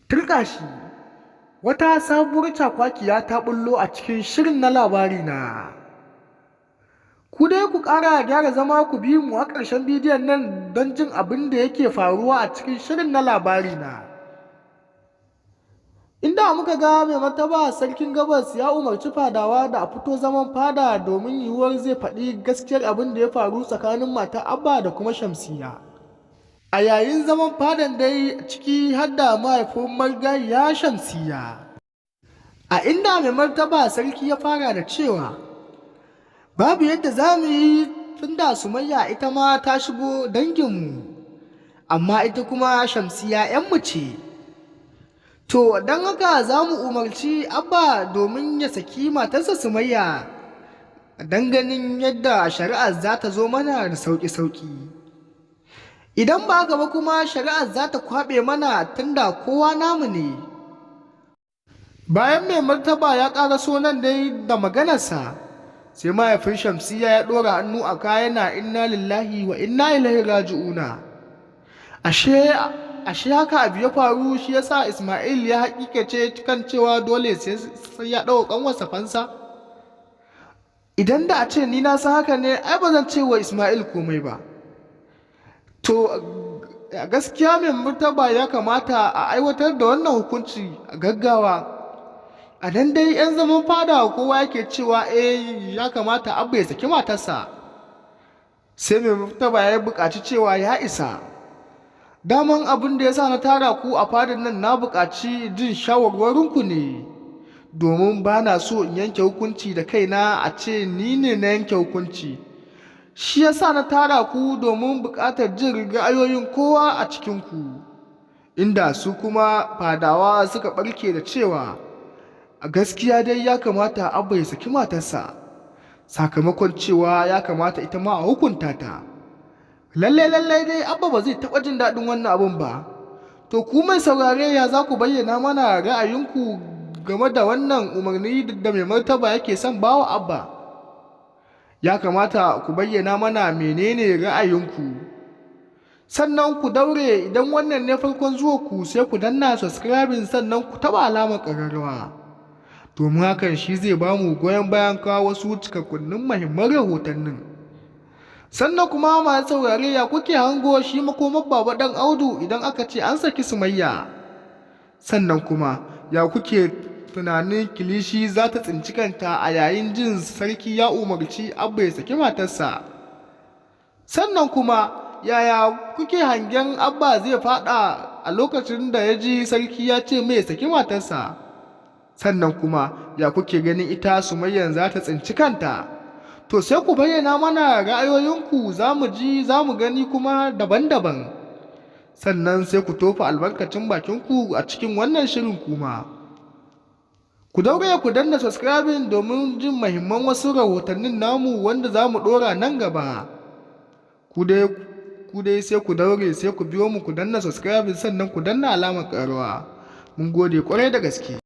Turka shi, wata sabuwar cakwakiya ta ɓullo a cikin shirin na labari na. Ku dai ku ƙara gyara zama ku bi mu a ƙarshen bidiyon nan don jin abin da yake faruwa a cikin shirin na labari na. Inda muka ga mai martaba sarkin gabas ya umarci fadawa da a fito zaman fada domin yiwuwar zai faɗi gaskiyar abin da ya faru tsakanin matar Abba da kuma Shamsiyya. A yayin zaman fadan dai ciki har da mahaifin marigayiya Shamsiyya. A inda mai martaba sarki ya fara da cewa babu yadda za mu yi tunda Sumayya ita ma ta shigo danginmu, amma ita kuma Shamsiyya 'yanmu ce. To don haka za mu umarci Abba domin ya saki matarsa Sumayya don ganin yadda shari'ar za ta zo mana da sauƙi-sauƙi. Idan ba haka ba kuma shari'ar za ta kwaɓe mana tunda kowa namu ne. Bayan mai martaba ya ƙaraso nan dai da maganarsa, sai mahaifin Shamsiyya ya ɗora hannu a kayana inna lillahi wa inna ilaihi raji'una. Ashe haka abu ya faru, shi yasa Ismail ya hakikace kan cewa dole sai ya ɗauka ƙanwarsa fansa. Idan da a ce ni na san haka ne, ai ba zan ce wa Ismail komai ba. To gaskiya mai martaba ya kamata a aiwatar da wannan hukunci a gaggawa. A nan dai 'yan zaman fada kowa yake cewa ya kamata Abba ya saki matarsa. Sai mai martaba ya buƙaci cewa ya isa. Daman abin da ya sa na tara ku a fadin nan na buƙaci jin shawarwarinku ne, domin ba na so in yanke hukunci da kaina a ce ni ne na yanke hukunci. Shi ya sa na tara ku domin buƙatar jin ra'ayoyin kowa a cikinku, inda su kuma fadawa suka ɓarke da cewa a gaskiya dai ya kamata Abba ya saki matarsa, sakamakon cewa ya kamata ita ma a hukunta ta. Lallai dai Abba ba zai taɓa jin daɗin wannan abun ba. To ku mai saurare ya za ku bayyana mana ra'ayinku game da wannan umarni da mai martaba yake son bawa Abba? Ya kamata ku bayyana mana menene ra'ayinku. Sannan ku daure idan wannan ne farkon zuwa ku sai ku danna subscribing sannan ku taɓa alamar ƙararrawa. Domin hakan shi zai ba mu goyon bayan kawo wasu cikakkunnin muhimman rahotannin. Sannan kuma masu saurare ya kuke hango shi makomar Baba Ɗan Audu idan aka ce an saki Sumayya? Sannan kuma ya kuke tunanin Kilishi za ta tsinci kanta a yayin jin sarki ya umarci Abba ya saki matarsa? Sannan kuma yaya kuke hangen Abba zai faɗa a lokacin da ya ji sarki ya ce mai saki matarsa? Sannan kuma ya kuke ganin ita Sumayyan za ta tsinci kanta? To sai ku bayyana mana ra'ayoyinku, za mu ji za mu gani kuma daban-daban. Sannan sai ku tofa albarkacin bakinku a cikin wannan shirin kuma. Ku daure ku danna subscribing domin jin muhimman wasu rahotannin namu wanda za mu ɗora nan gaba. Ku dai sai ku daure sai ku biyo mu ku danna subscribing sannan ku danna alamar ƙararrawa. Mun gode ƙwarai da gaske.